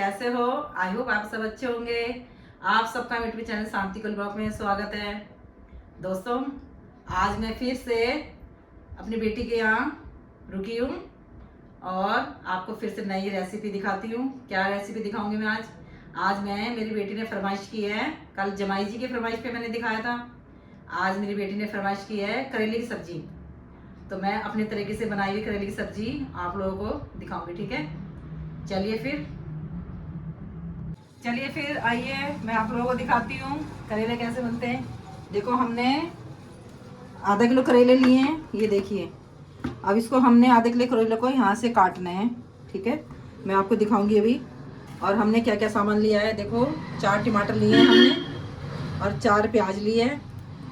कैसे हो? I hope आप सब अच्छे होंगे। आप सबका यूट्यूब चैनल शांति कुल ब्लॉग में स्वागत है। दोस्तों, आज मैं फिर से अपनी बेटी के यहाँ रुकी हूँ और आपको फिर से नई रेसिपी दिखाती हूँ। क्या रेसिपी दिखाऊंगी मैं आज मैं मेरी बेटी ने फरमाइश की है। कल जमाई जी की फरमाइश पे मैंने दिखाया था। आज मेरी बेटी ने फरमाइश की है करेले की सब्जी। तो मैं अपने तरीके से बनाई हुई करेले की सब्जी आप लोगों को दिखाऊंगी। ठीक है, चलिए फिर आइए मैं आप लोगों को दिखाती हूँ करेले कैसे बनते हैं। देखो, हमने आधा किलो करेले लिए हैं, ये देखिए। अब इसको हमने आधे किलो करेले को यहाँ से काटना है। ठीक है, मैं आपको दिखाऊंगी अभी। और हमने क्या क्या सामान लिया है, देखो 4 टमाटर लिए हैं हमने, और 4 प्याज लिए हैं,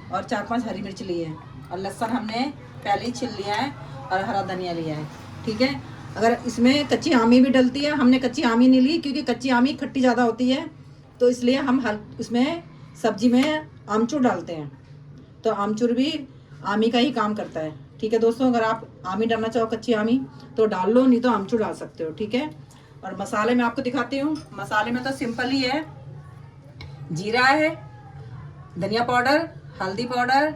और 4-5 हरी मिर्च लिए हैं, और लहसुन हमने पहले ही छिल लिया है, और हरा धनिया लिया है। ठीक है, अगर इसमें कच्ची आमी भी डलती है, हमने कच्ची आमी नहीं ली क्योंकि कच्ची आमी खट्टी ज़्यादा होती है, तो इसलिए हम इसमें सब्जी में आमचूर डालते हैं। तो आमचूर भी आमी का ही काम करता है। ठीक है दोस्तों, अगर आप आमी डालना चाहो कच्ची आमी तो डाल लो, नहीं तो आमचूर डाल सकते हो। ठीक है, और मसाले मैं आपको दिखाती हूँ। मसाले में तो सिंपल ही है, जीरा है, धनिया पाउडर, हल्दी पाउडर,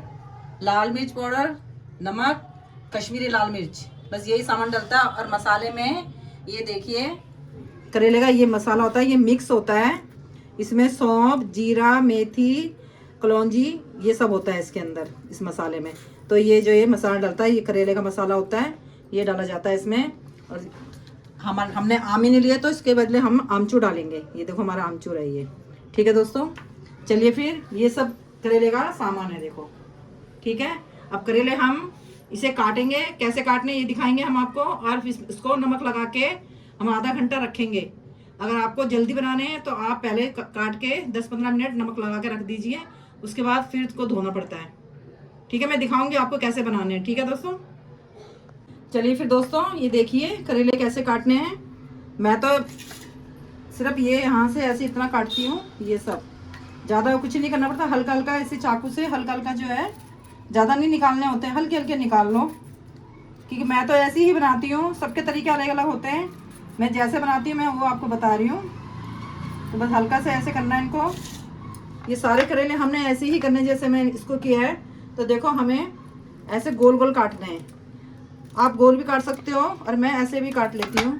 लाल मिर्च पाउडर, नमक, कश्मीरी लाल मिर्च, बस यही सामान डलता है। और मसाले में ये देखिए करेले का ये मसाला होता है, ये मिक्स होता है। इसमें सौंफ, जीरा, मेथी, कलौंजी, ये सब होता है इसके अंदर, इस मसाले में। तो ये जो ये मसाला डलता है, ये करेले का मसाला होता है, ये डाला जाता है इसमें। और हमने आमी नहीं लिया तो इसके बदले हम आमचूर डालेंगे। ये देखो हमारा आमचूर है ये। ठीक है दोस्तों, चलिए फिर ये सब करेले का सामान है, देखो। ठीक है, अब करेले हम इसे काटेंगे, कैसे काटने ये दिखाएंगे हम आपको। और इसको नमक लगा के हम आधा घंटा रखेंगे। अगर आपको जल्दी बनाने हैं तो आप पहले काट के 10-15 मिनट नमक लगा के रख दीजिए, उसके बाद फिर इसको धोना पड़ता है। ठीक है, मैं दिखाऊंगी आपको कैसे बनाने हैं। ठीक है दोस्तों, चलिए फिर दोस्तों, ये देखिए करेले कैसे काटने हैं। मैं तो सिर्फ ये यहाँ से ऐसे इतना काटती हूँ, ये सब ज़्यादा कुछ नहीं करना पड़ता। हल्का हल्का ऐसे चाकू से हल्का हल्का जो है, ज़्यादा नहीं निकालने होते हैं, हल्के हल्के निकाल लो। क्योंकि मैं तो ऐसे ही बनाती हूँ, सबके तरीके अलग अलग होते हैं। मैं जैसे बनाती हूँ मैं वो आपको बता रही हूँ। तो बस हल्का से ऐसे करना है इनको। ये सारे करेले हमने ऐसे ही करने जैसे मैं इसको किया है। तो देखो, हमें ऐसे गोल गोल काटने हैं। आप गोल भी काट सकते हो, और मैं ऐसे भी काट लेती हूँ,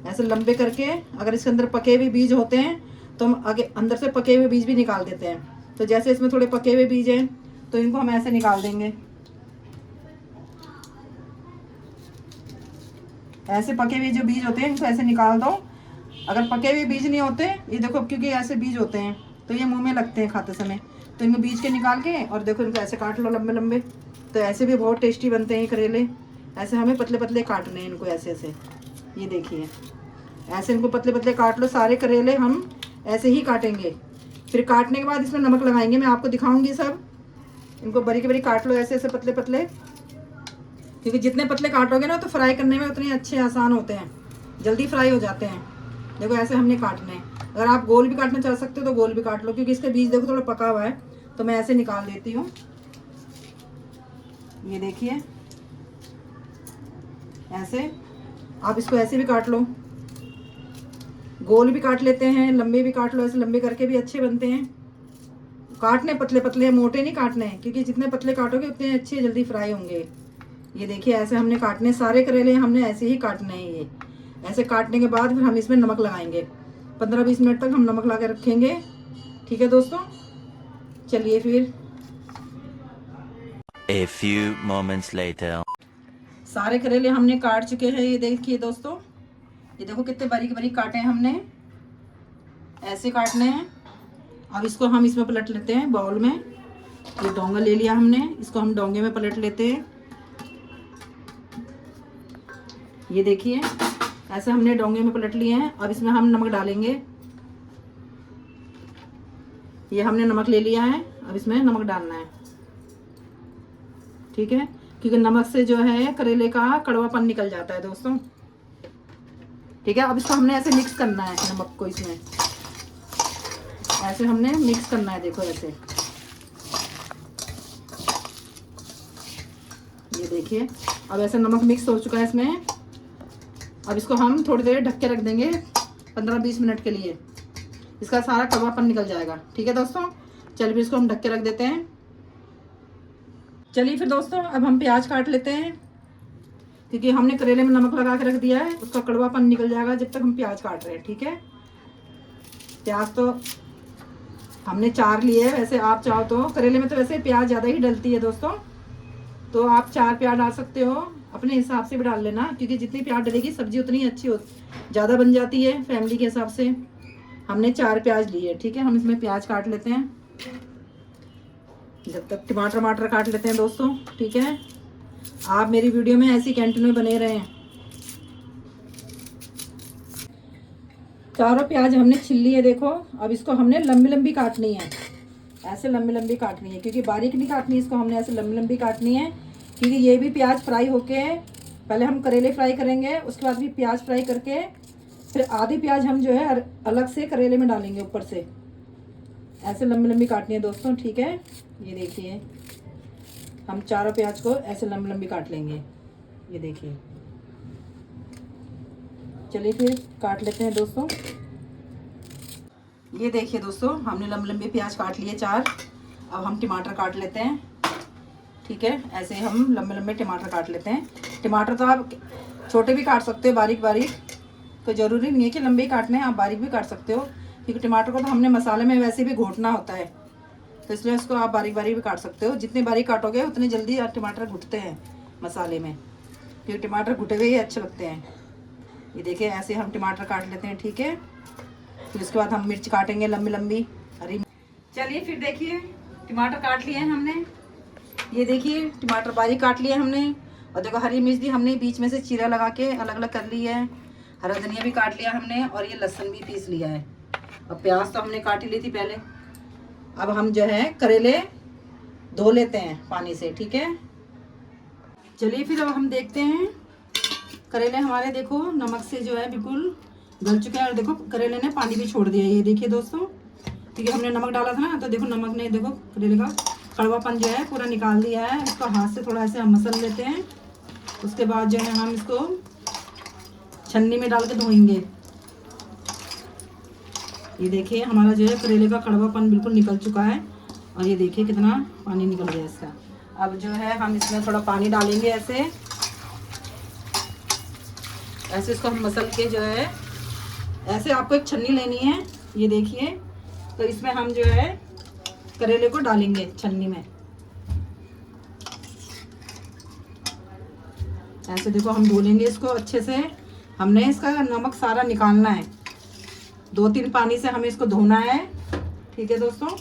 ऐसे लंबे करके। अगर इसके अंदर पके हुए बीज होते हैं तो हम आगे अंदर से पके हुए बीज भी निकाल देते हैं। तो जैसे इसमें थोड़े पके हुए बीज हैं तो इनको हम ऐसे निकाल देंगे। ऐसे पके हुए जो बीज होते हैं इनको ऐसे निकाल दो। अगर पके हुए बीज नहीं होते, ये देखो, क्योंकि ऐसे बीज होते हैं तो ये मुंह में लगते हैं खाते समय, तो इनको बीज के निकाल के, और देखो इनको ऐसे काट लो लंबे लंबे। तो ऐसे भी बहुत टेस्टी बनते हैं करेले। ऐसे हमें पतले पतले काटने हैं इनको, ऐसे ऐसे। ये देखिए, ऐसे इनको पतले पतले काट लो। सारे करेले हम ऐसे ही काटेंगे। फिर काटने के बाद इसमें नमक लगाएंगे, मैं आपको दिखाऊंगी सब। इनको बारीक बारीक काट लो, ऐसे ऐसे पतले पतले। क्योंकि जितने पतले काटोगे ना तो फ्राई करने में उतने अच्छे आसान होते हैं, जल्दी फ्राई हो जाते हैं। देखो ऐसे हमने काटने हैं। अगर आप गोल भी काटना चाह सकते हो तो गोल भी काट लो, क्योंकि इसके बीज देखो थोड़ा पका हुआ है, तो मैं ऐसे निकाल देती हूँ। ये देखिए, ऐसे आप इसको ऐसे भी काट लो, गोल भी काट लेते हैं, लंबे भी काट लो। ऐसे लंबे करके भी अच्छे बनते हैं। काटने पतले पतले, मोटे नहीं काटने, क्योंकि जितने पतले काटोगे उतने अच्छे जल्दी फ्राई होंगे। ये देखिए, ऐसे हमने काटने, सारे करेले हमने ऐसे ही काटने हैं। ये ऐसे काटने के बाद फिर हम इसमें नमक लगाएंगे। 15-20 मिनट तक हम नमक लगा के रखेंगे। ठीक है दोस्तों, चलिए फिर। A few moments later. सारे करेले हमने काट चुके हैं, ये देखिए दोस्तों। ये देखो कितने बारीक बारीक काटे हैं हमने, ऐसे काटने हैं। अब इसको हम इसमें पलट लेते हैं बाउल में। ये डोंगा ले लिया हमने, इसको हम डोंगे में पलट लेते हैं। ये देखिए, ऐसे हमने डोंगे में पलट लिए हैं। अब इसमें हम नमक डालेंगे। ये हमने नमक ले लिया है, अब इसमें नमक डालना है। ठीक है, क्योंकि नमक से जो है करेले का कड़वापन निकल जाता है दोस्तों। ठीक है, अब इसको हमने ऐसे मिक्स करना है, नमक को इसमें ऐसे हमने मिक्स करना है। देखो ऐसे, ये देखिए, अब ऐसे नमक मिक्स हो चुका है इसमें। अब इसको हम थोड़ी देर ढक के रख देंगे 15-20 मिनट के लिए, इसका सारा कड़वापन निकल जाएगा। ठीक है दोस्तों, चलिए फिर इसको हम ढक के रख देते हैं। चलिए फिर दोस्तों अब हम प्याज काट लेते हैं, क्योंकि हमने करेले में नमक लगा के रख दिया है, उसका कड़वापन निकल जाएगा जब तक हम प्याज काट रहे हैं। ठीक है, प्याज तो हमने 4 लिए है। वैसे आप चाहो तो करेले में तो वैसे प्याज ज़्यादा ही डलती है दोस्तों, तो आप 4 प्याज डाल सकते हो, अपने हिसाब से भी डाल लेना, क्योंकि जितनी प्याज डलेगी सब्जी उतनी अच्छी हो, ज़्यादा बन जाती है फैमिली के हिसाब से। हमने 4 प्याज लिए। ठीक है, हम इसमें प्याज काट लेते हैं, जब तक टमाटर काट लेते हैं दोस्तों। ठीक है, आप मेरी वीडियो में ऐसी कंटिन्यू बने रहें। चारों प्याज हमने छिल ली है देखो। अब इसको हमने लंबी लंबी काटनी है, ऐसे लंबी लंबी काटनी है, क्योंकि बारीक नहीं काटनी, इसको हमने ऐसे लंबी लंबी काटनी है, क्योंकि ये भी प्याज फ्राई होके, पहले हम करेले फ्राई करेंगे, उसके बाद भी प्याज फ्राई करके फिर आधी प्याज हम जो है अलग से करेले में डालेंगे ऊपर से। ऐसे लंबी लंबी काटनी है दोस्तों। ठीक है, ये देखिए हम चारों प्याज को ऐसे लंबी लंबी काट लेंगे, ये देखिए। चलिए फिर काट लेते हैं दोस्तों। ये देखिए दोस्तों, हमने लंबी लंबी प्याज काट लिए 4। अब हम टमाटर काट लेते हैं। ठीक है, ऐसे हम लंबे लंबे टमाटर काट लेते हैं। टमाटर तो आप छोटे भी काट सकते हो, बारीक बारीक, तो ज़रूरी नहीं है कि लंबे ही काटने हैं, आप बारीक भी काट सकते हो, क्योंकि टमाटर को तो हमने मसाले में वैसे भी घोटना होता है, तो इसलिए उसको आप बारीक बारीक भी काट सकते हो। जितने बारीक काटोगे उतनी जल्दी टमाटर घुटते हैं मसाले में, क्योंकि टमाटर घुटे हुए ही अच्छे लगते हैं। ये देखिए ऐसे हम टमाटर काट लेते हैं। ठीक है, फिर उसके बाद हम मिर्च काटेंगे लंबी लंबी हरी। चलिए फिर देखिए टमाटर काट लिए हैं हमने, ये देखिए टमाटर बारीक काट लिए हमने, और देखो हरी मिर्च भी हमने बीच में से चीरा लगा के अलग अलग कर ली है, हरा धनिया भी काट लिया हमने, और ये लहसुन भी पीस लिया है। अब प्याज तो हमने काट ही ली थी पहले। अब हम जो है करेले धो लेते हैं पानी से। ठीक है, चलिए फिर अब हम देखते हैं करेले हमारे देखो नमक से जो है बिल्कुल गल चुके हैं, और देखो करेले ने पानी भी छोड़ दिया है। ये देखिए दोस्तों, क्योंकि हमने नमक डाला था ना, तो देखो नमक ने देखो करेले का कड़वापन जो है पूरा निकाल दिया है। इसको हाथ से थोड़ा ऐसे हम मसल लेते हैं, उसके बाद जो है हम इसको छन्नी में डाल के धोएंगे। ये देखिए हमारा जो है करेले का कड़वापन बिल्कुल निकल चुका है, और ये देखिए कितना पानी निकल गया इसका। अब जो है हम इसमें थोड़ा पानी डालेंगे, ऐसे ऐसे इसको हम मसल के जो है, ऐसे आपको एक छन्नी लेनी है, ये देखिए, तो इसमें हम जो है करेले को डालेंगे छन्नी में। ऐसे देखो हम धुलेंगे इसको अच्छे से, हमने इसका नमक सारा निकालना है, 2-3 पानी से हमें इसको धोना है। ठीक है दोस्तों,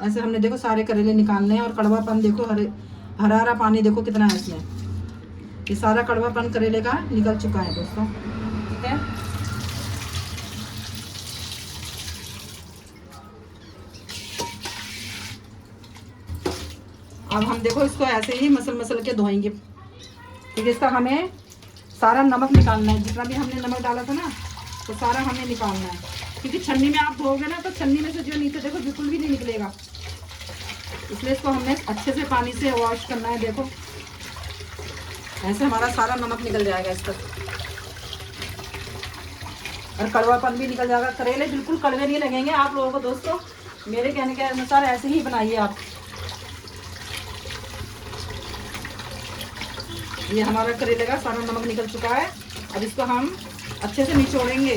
ऐसे हमने देखो सारे करेले निकालने हैं, और कड़वापन देखो हरा हरा पानी देखो कितना है इसमें, ये सारा कड़वापन करेले का निकल चुका है दोस्तों। ठीक है, अब हम देखो इसको ऐसे ही मसल के धोएंगे, क्योंकि इसका हमें सारा नमक निकालना है, जितना भी हमने नमक डाला था ना, तो सारा हमें निकालना है, क्योंकि छन्नी में आप धोगे ना तो छन्नी में से जो नीचे देखो बिल्कुल भी नहीं निकलेगा, इसलिए इसको हमने अच्छे से पानी से वॉश करना है। देखो ऐसे हमारा सारा नमक निकल जाएगा इस पर, और कड़वापन भी निकल जाएगा। करेले बिल्कुल कड़वे नहीं लगेंगे आप लोगों को दोस्तों, मेरे कहने के अनुसार ऐसे ही बनाइए आप। ये हमारा करेले का सारा नमक निकल चुका है। अब इसको हम अच्छे से निचोड़ेंगे,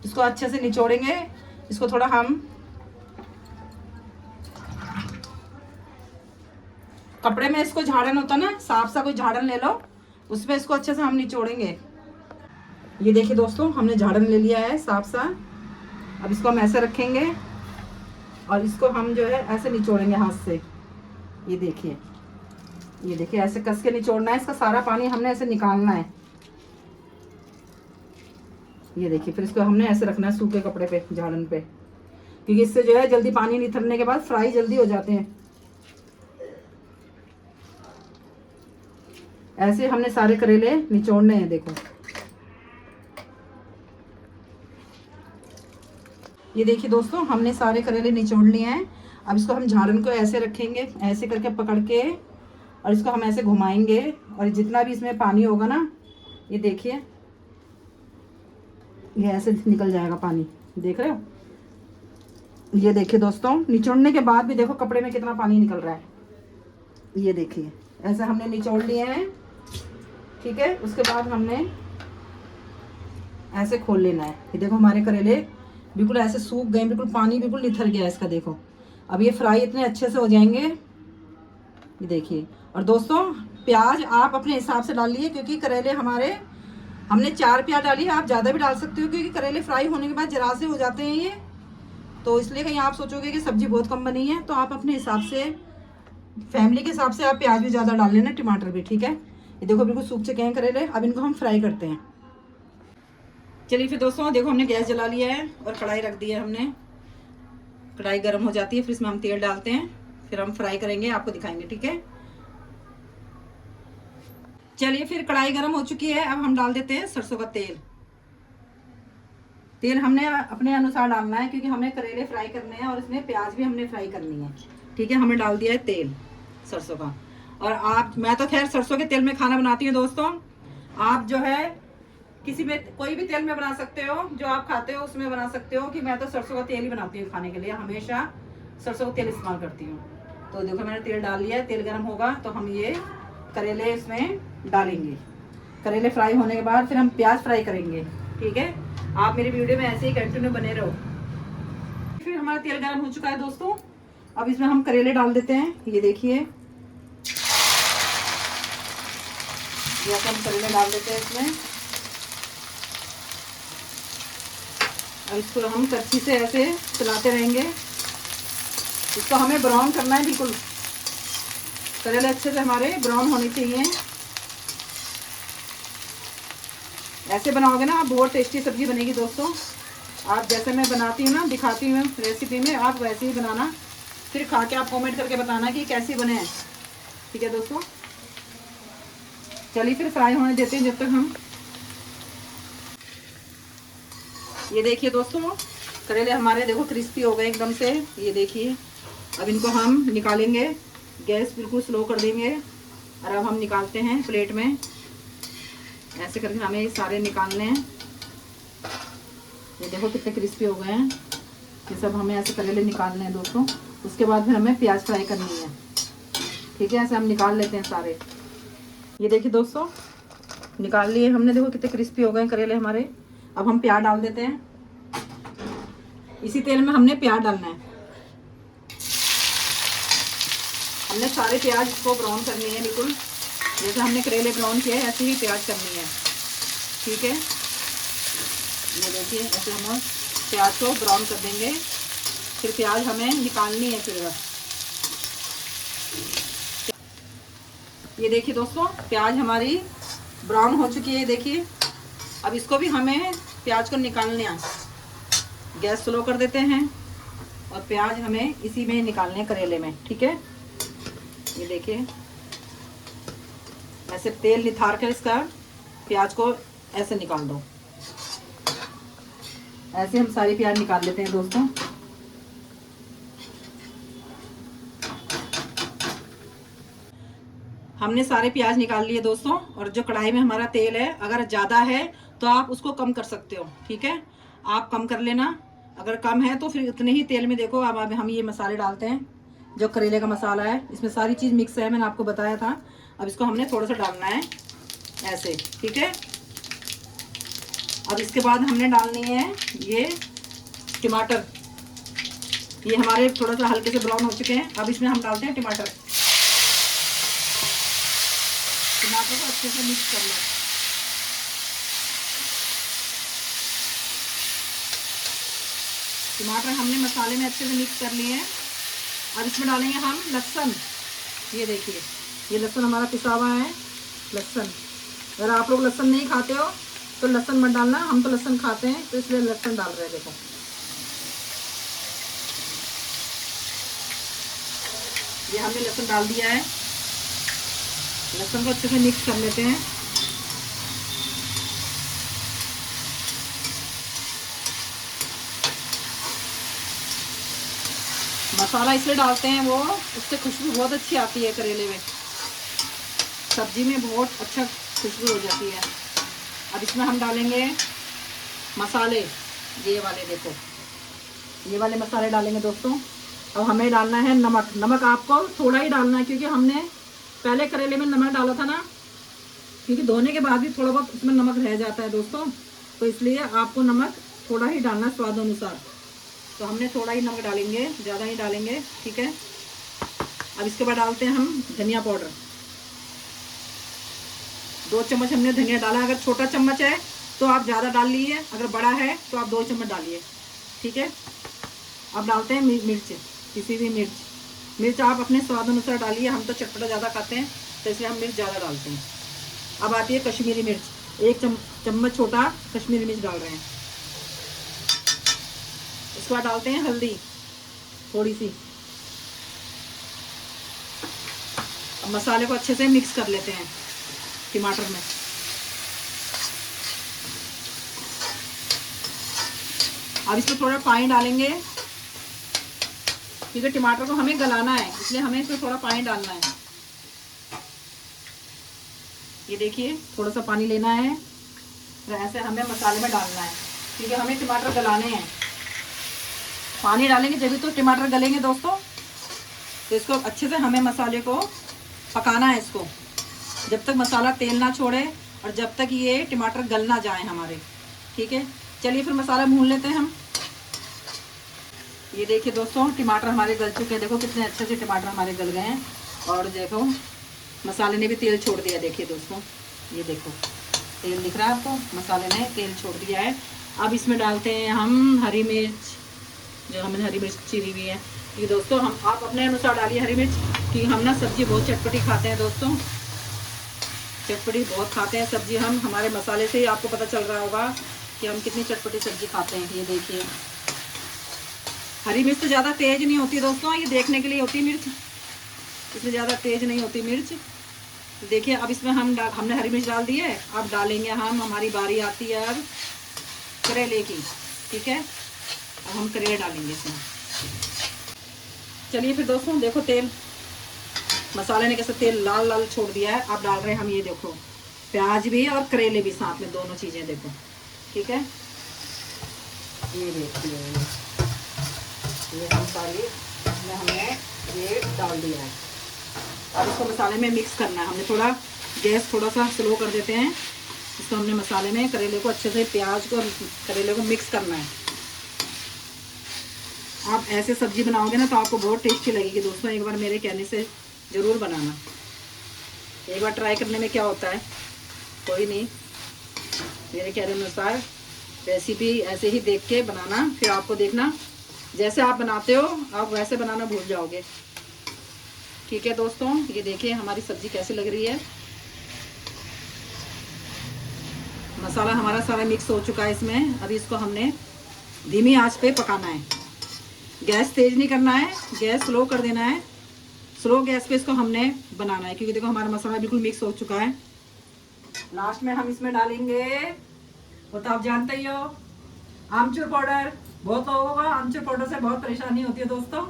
इसको अच्छे से निचोड़ेंगे। इसको थोड़ा हम कपड़े में, इसको झाड़न होता ना, साफ सा कोई झाड़न ले लो, उसमें इसको अच्छे से हम निचोड़ेंगे। ये देखिए दोस्तों हमने झाड़न ले लिया है साफ सा। अब इसको हम ऐसे रखेंगे, और इसको हम जो है ऐसे निचोड़ेंगे हाथ से। ये देखिए ऐसे कस के निचोड़ना है, इसका सारा पानी हमने ऐसे निकालना है। ये देखिए, फिर इसको हमने ऐसे रखना है सूखे कपड़े पे, झाड़न पे, क्योंकि इससे जो है जल्दी पानी निथरने के बाद फ्राई जल्दी हो जाते हैं। ऐसे हमने सारे करेले निचोड़ने हैं। देखो ये देखिए दोस्तों हमने सारे करेले निचोड़ लिए हैं। अब इसको हम झाड़न को ऐसे रखेंगे, ऐसे करके पकड़ के और इसको हम ऐसे घुमाएंगे और जितना भी इसमें पानी होगा ना, ये देखिए ये ऐसे निकल जाएगा पानी, देख रहे हो। ये देखिए दोस्तों, निचोड़ने के बाद भी देखो कपड़े में कितना पानी निकल रहा है। ये देखिए ऐसे हमने निचोड़ लिए हैं, ठीक है। उसके बाद हमने ऐसे खोल लेना है। ये देखो हमारे करेले बिल्कुल ऐसे सूख गए, बिल्कुल पानी बिल्कुल निथर गया इसका, देखो। अब ये फ्राई इतने अच्छे से हो जाएंगे, ये देखिए। और दोस्तों प्याज आप अपने हिसाब से डालिए, क्योंकि करेले हमारे हमने 4 प्याज डाली है, आप ज़्यादा भी डाल सकते हो, क्योंकि करेले फ्राई होने के बाद जरा से हो जाते हैं ये, तो इसलिए कहीं आप सोचोगे कि सब्जी बहुत कम बनी है, तो आप अपने हिसाब से, फैमिली के हिसाब से आप प्याज भी ज़्यादा डाल लेना, टमाटर भी, ठीक है। ये देखो बिल्कुल सूख चुके हैं करेले, अब इनको हम फ्राई करते हैं। चलिए फिर दोस्तों देखो हमने गैस जला लिया है और कढ़ाई रख दी है हमने। कढ़ाई गर्म हो जाती है, फिर इसमें हम तेल डालते हैं, फिर हम फ्राई करेंगे, आपको दिखाएंगे, ठीक है। चलिए फिर कढ़ाई गर्म हो चुकी है, अब हम डाल देते हैं सरसों का तेल। तेल हमने अपने अनुसार डालना है, क्योंकि हमें करेले फ्राई करने हैं और इसमें प्याज भी हमने फ्राई करनी है, ठीक है। हमने डाल दिया है तेल सरसों का। और मैं तो खैर सरसों के तेल में खाना बनाती हूँ दोस्तों, आप जो है किसी में कोई भी तेल में बना सकते हो, जो आप खाते हो उसमें बना सकते हो, कि मैं तो सरसों का तेल ही बनाती हूँ खाने के लिए, हमेशा सरसों का तेल इस्तेमाल करती हूँ। तो देखो मैंने तेल डाल लिया है, तेल गर्म होगा तो हम ये करेले इसमें डालेंगे। करेले फ्राई होने के बाद फिर हम प्याज फ्राई करेंगे, ठीक है। आप मेरी वीडियो में ऐसे ही कंटिन्यू बने रहो। फिर हमारा तेल गर्म हो चुका है दोस्तों, अब इसमें हम करेले डाल देते हैं। ये देखिए जैसे हम करेले डाल देते हैं इसमें, अब इसको हम कच्ची से ऐसे चलाते रहेंगे। इसको हमें ब्राउन करना है, बिल्कुल करेले अच्छे से हमारे ब्राउन होने चाहिए। ऐसे बनाओगे ना आप, बहुत टेस्टी सब्जी बनेगी दोस्तों। आप जैसे मैं बनाती हूँ ना, दिखाती हूँ रेसिपी में, आप वैसे ही बनाना, फिर खा के आप कमेंट करके बताना कि कैसी बने हैं, ठीक है दोस्तों। चलिए फिर फ्राई होने देते हैं जब तक हम। ये देखिए दोस्तों करेले हमारे देखो क्रिस्पी हो गए एकदम से, ये देखिए। अब इनको हम निकालेंगे, गैस बिल्कुल स्लो कर देंगे, और अब हम निकालते हैं प्लेट में। ऐसे करके हमें ये सारे निकालने हैं। ये देखो कितने क्रिस्पी हो गए हैं, ये सब हमें ऐसे करेले निकालने हैं दोस्तों। उसके बाद फिर हमें प्याज फ्राई करनी है, ठीक है। ऐसे हम निकाल लेते हैं सारे। ये देखिए दोस्तों निकाल लिए हमने, देखो कितने क्रिस्पी हो गए करेले हमारे। अब हम प्याज डाल देते हैं, इसी तेल में हमने प्याज डालना है। हमने सारे प्याज इसको ब्राउन करनी है, बिल्कुल जैसे हमने करेले ब्राउन किए हैं ऐसे ही प्याज करनी है, ठीक है। ये देखिए ऐसे हम प्याज को ब्राउन कर देंगे, फिर प्याज हमें निकालनी है फिर। ये देखिए दोस्तों प्याज हमारी ब्राउन हो चुकी है, देखिए। अब इसको भी हमें प्याज को निकालने हैं, गैस स्लो कर देते हैं, और प्याज हमें इसी में निकालने हैं करेले में, ठीक है। ये देखिए ऐसे तेल निथार कर इसका प्याज को ऐसे निकाल दो। ऐसे हम सारी प्याज निकाल लेते हैं दोस्तों। हमने सारे प्याज निकाल लिए दोस्तों, और जो कढ़ाई में हमारा तेल है, अगर ज़्यादा है तो आप उसको कम कर सकते हो, ठीक है। आप कम कर लेना, अगर कम है तो फिर इतने ही तेल में देखो। अब हम ये मसाले डालते हैं, जो करेले का मसाला है, इसमें सारी चीज़ मिक्स है, मैंने आपको बताया था। अब इसको हमने थोड़ा सा डालना है ऐसे, ठीक है। अब इसके बाद हमने डालनी है ये टमाटर, ये हमारे थोड़ा सा हल्के से ब्राउन हो चुके हैं। अब इसमें हम डालते हैं टमाटर। टमाटर को अच्छे से मिक्स कर लो। टमाटर हमने मसाले में अच्छे से मिक्स कर लिए हैं। अब इसमें डालेंगे हम लहसुन। ये देखिए ये लहसुन हमारा पिसा हुआ है, लहसुन। अगर आप लोग लहसुन नहीं खाते हो तो लहसुन मत डालना, हम तो लहसुन खाते हैं तो इसलिए लहसुन डाल रहे हैं। देखो ये हमने लहसुन डाल दिया है, लहसुन को अच्छे से मिक्स कर लेते हैं। मसाला इसलिए डालते हैं वो, उससे खुशबू बहुत अच्छी आती है करेले में। सब्जी में बहुत अच्छा खुशबू हो जाती है। अब इसमें हम डालेंगे मसाले, ये वाले देखो, ये वाले मसाले डालेंगे दोस्तों। अब हमें डालना है नमक। नमक आपको थोड़ा ही डालना है, क्योंकि हमने पहले करेले में नमक डाला था ना, क्योंकि धोने के बाद भी थोड़ा बहुत उसमें नमक रह जाता है दोस्तों, तो इसलिए आपको नमक थोड़ा ही डालना स्वाद अनुसार। तो हमने थोड़ा ही नमक डालेंगे, ज़्यादा ही डालेंगे, ठीक है। अब इसके बाद डालते हैं हम धनिया पाउडर। 2 चम्मच हमने धनिया डाला। अगर छोटा चम्मच है तो आप ज़्यादा डाल लीजिए, अगर बड़ा है तो आप 2 चम्मच डालिए, ठीक है। अब डालते हैं मिर्च, किसी भी मिर्च आप अपने स्वाद अनुसार डालिए। हम तो चटपटा ज़्यादा खाते हैं तो इसलिए हम मिर्च ज़्यादा डालते हैं। अब आती है कश्मीरी मिर्च, 1 चम्मच छोटा कश्मीरी मिर्च डाल रहे हैं। इसके बाद डालते हैं हल्दी थोड़ी सी। अब मसाले को अच्छे से मिक्स कर लेते हैं टमाटर में। अब इसमें थोड़ा पानी डालेंगे, क्योंकि टमाटर को हमें गलाना है, इसलिए हमें इसमें थोड़ा पानी डालना है। ये देखिए, थोड़ा सा पानी लेना है और ऐसे हमें मसाले में डालना है, क्योंकि हमें टमाटर गलाने हैं। पानी डालेंगे जब भी तो टमाटर गलेंगे दोस्तों। तो इसको अच्छे से हमें मसाले को पकाना है, इसको जब तक मसाला तेल ना छोड़े और जब तक ये टमाटर गल ना जाए हमारे, ठीक है। चलिए फिर मसाला भून लेते हैं हम। ये देखिए दोस्तों, टमाटर हमारे गल चुके हैं। देखो कितने अच्छे से टमाटर हमारे गल गए हैं, और देखो मसाले ने भी तेल छोड़ दिया। देखिए दोस्तों, ये देखो तेल दिख रहा है आपको, मसाले ने तेल छोड़ दिया है। अब इसमें डालते हैं हम हरी मिर्च, जो हमने हरी मिर्च चीरी हुई है। ये दोस्तों आप अपने अनुसार डालिए हरी मिर्च, क्योंकि हम ना सब्जी बहुत चटपटी खाते हैं दोस्तों, चटपटी बहुत खाते हैं सब्जी हम। हमारे मसाले से ही आपको पता चल रहा होगा कि हम कितनी चटपटी सब्जी खाते हैं। ये देखिए, हरी मिर्च तो ज़्यादा तेज़ नहीं होती दोस्तों, ये देखने के लिए होती मिर्च, इसमें ज़्यादा तेज़ नहीं होती मिर्च। देखिए अब इसमें हमने हरी मिर्च डाल दी है। अब डालेंगे हम, हमारी बारी आती है अब करेले की, ठीक है। अब हम करेले डालेंगे इसमें। चलिए फिर दोस्तों, देखो तेल, मसाले ने कैसे तेल लाल लाल छोड़ दिया है। अब डाल रहे हैं हम, ये देखो प्याज भी और करेले भी साथ में, दोनों चीज़ें देखो, ठीक है। ये देखिए, ये हम सारी इसमें हमने ये डाल दिया है। अब इसको मसाले में मिक्स करना है। हमने थोड़ा गैस थोड़ा सा स्लो कर देते हैं। इसको हमने मसाले में करेले को अच्छे से, प्याज को और करेले को मिक्स करना है। आप ऐसे सब्जी बनाओगे ना तो आपको बहुत टेस्टी लगेगी दोस्तों। एक बार मेरे कहने से ज़रूर बनाना, एक बार ट्राई करने में क्या होता है, कोई नहीं। मेरे कहने अनुसार रेसिपी ऐसे ही देख के बनाना, फिर आपको देखना जैसे आप बनाते हो आप वैसे बनाना भूल जाओगे, ठीक है दोस्तों। ये देखिए हमारी सब्जी कैसी लग रही है। मसाला हमारा सारा मिक्स हो चुका है इसमें। अभी इसको हमने धीमी आंच पे पकाना है, गैस तेज नहीं करना है, गैस स्लो कर देना है। स्लो गैस पे इसको हमने बनाना है, क्योंकि देखो हमारा मसाला बिल्कुल मिक्स हो चुका है। लास्ट में हम इसमें डालेंगे, वो तो आप जानते ही हो, आमचूर पाउडर। बहुत लोगों को आमचूर पाउडर से बहुत परेशानी होती है दोस्तों,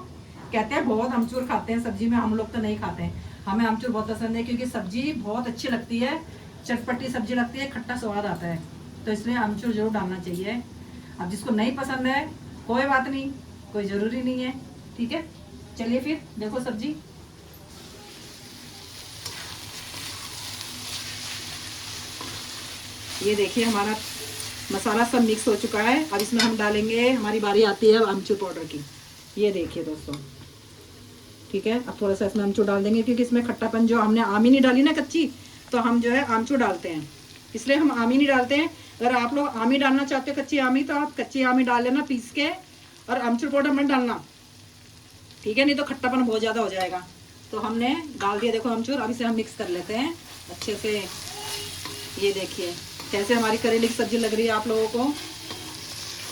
कहते हैं बहुत आमचूर खाते हैं सब्जी में, हम लोग तो नहीं खाते हैं। हमें आमचूर बहुत पसंद है, क्योंकि सब्जी बहुत अच्छी लगती है, चटपटी सब्जी लगती है, खट्टा स्वाद आता है, तो इसलिए आमचूर जरूर डालना चाहिए। अब जिसको नहीं पसंद है कोई बात नहीं, कोई ज़रूरी नहीं है, ठीक है। चलिए फिर देखो सब्जी, ये देखिए हमारा मसाला सब मिक्स हो चुका है। अब इसमें हम डालेंगे, हमारी बारी आती है अब आमचूर पाउडर की। ये देखिए दोस्तों, ठीक है। अब थोड़ा सा इसमें आमचूर डाल देंगे, क्योंकि इसमें खट्टापन, जो हमने आमी नहीं डाली ना कच्ची, तो हम जो है आमचूर डालते हैं, इसलिए हम आमी नहीं डालते हैं। अगर आप लोग आमी डालना चाहते हो, कच्ची आमी, तो आप कच्ची आमी डाल लेना पीस के, और आमचूर पाउडर मत डालना, ठीक है, नहीं तो खट्टापन बहुत ज़्यादा हो जाएगा। तो हमने डाल दिया देखो आमचूर। अब इसे हम मिक्स कर लेते हैं अच्छे से। ये देखिए कैसे हमारी करेले की सब्जी लग रही है आप लोगों को।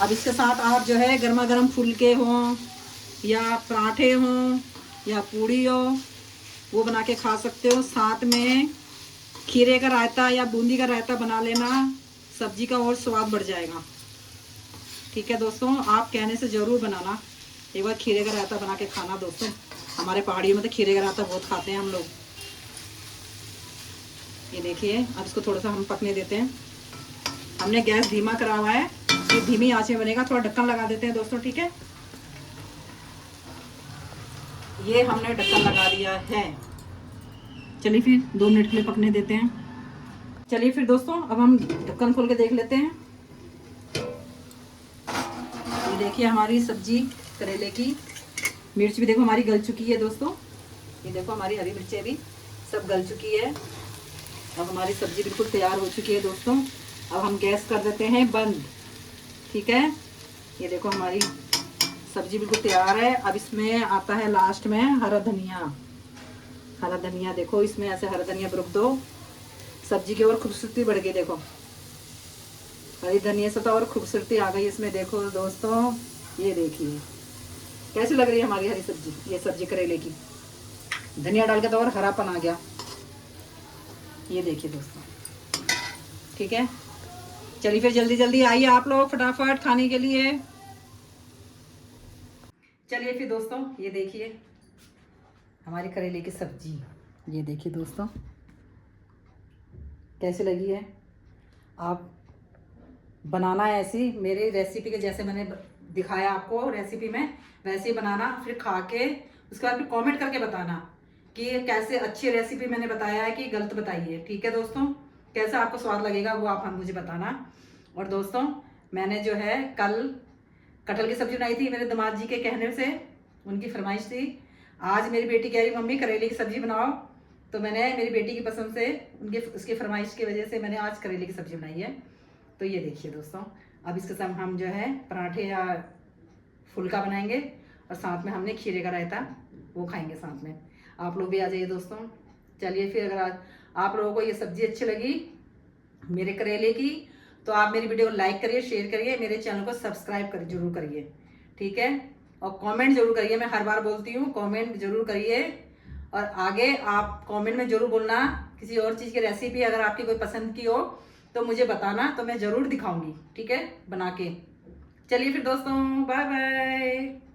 अब इसके साथ आप जो है गर्मा गर्म फुलके हों या पराठे हों या पूड़ी हो, वो बना के खा सकते हो। साथ में खीरे का रायता या बूंदी का रायता बना लेना, सब्जी का और स्वाद बढ़ जाएगा, ठीक है दोस्तों। आप कहने से ज़रूर बनाना, एक बार खीरे का रायता बना के खाना दोस्तों। हमारे पहाड़ियों में तो खीरे का रायता बहुत खाते हैं हम लोग। ये देखिए, अब इसको थोड़ा सा हम पकने देते हैं। हमने गैस धीमा करा हुआ है, ये धीमी आंच में बनेगा। थोड़ा ढक्कन लगा देते हैं दोस्तों, ठीक है। ये हमने ढक्कन लगा दिया है। चलिए फिर 2 मिनट के लिए पकने देते हैं। चलिए फिर दोस्तों, अब हम ढक्कन खोल के देख लेते हैं। ये देखिए हमारी सब्जी करेले की। मिर्च भी देखो हमारी गल चुकी है दोस्तों। ये देखो हमारी हरी मिर्चें भी सब गल चुकी है। अब हमारी सब्जी बिल्कुल तैयार हो चुकी है दोस्तों। अब हम गैस कर देते हैं बंद, ठीक है। ये देखो हमारी सब्जी बिल्कुल तैयार है। अब इसमें आता है लास्ट में हरा धनिया। हरा धनिया देखो, इसमें ऐसे हरा धनिया बुरक दो, सब्जी की और खूबसूरती बढ़ गई। देखो हरी धनिया से तो और खूबसूरती आ गई इसमें। देखो दोस्तों, ये देखिए कैसी लग रही है हमारी हरी सब्जी। ये सब्जी करेले की धनिया डाल के तो और हरापन आ गया। ये देखिए दोस्तों, ठीक है। चलिए फिर जल्दी जल्दी आइए आप लोग फटाफट खाने के लिए। चलिए फिर दोस्तों, ये देखिए हमारी करेले की सब्जी। ये देखिए दोस्तों कैसी लगी है। आप बनाना ऐसी मेरी रेसिपी के जैसे मैंने दिखाया आपको रेसिपी में, वैसे ही बनाना। फिर खा के उसके बाद फिर कमेंट करके बताना कि कैसे अच्छी रेसिपी मैंने बताया है कि गलत बताई है, ठीक है दोस्तों। कैसा आपको स्वाद लगेगा वो आप मुझे बताना। और दोस्तों, मैंने जो है कल कटहल की सब्जी बनाई थी मेरे दामाद जी के कहने से, उनकी फरमाइश थी। आज मेरी बेटी कह रही मम्मी करेले की सब्जी बनाओ, तो मैंने मेरी बेटी की पसंद से उनके उसकी फरमाइश की वजह से मैंने आज करेले की सब्जी बनाई है। तो ये देखिए दोस्तों, अब इसके साथ हम जो है पराठे या फुल्का बनाएंगे और साथ में हमने खीरे का रायता वो खाएंगे साथ में। आप लोग भी आ जाइए दोस्तों। चलिए फिर, अगर आज आप लोगों को ये सब्जी अच्छी लगी मेरे करेले की, तो आप मेरी वीडियो को लाइक करिए, शेयर करिए, मेरे चैनल को सब्सक्राइब कर जरूर करिए, ठीक है। और कमेंट जरूर करिए, मैं हर बार बोलती हूँ कमेंट जरूर करिए। और आगे आप कमेंट में जरूर बोलना किसी और चीज़ की रेसिपी अगर आपकी कोई पसंद की हो तो मुझे बताना, तो मैं ज़रूर दिखाऊंगी, ठीक है, बना के। चलिए फिर दोस्तों, बाय बाय।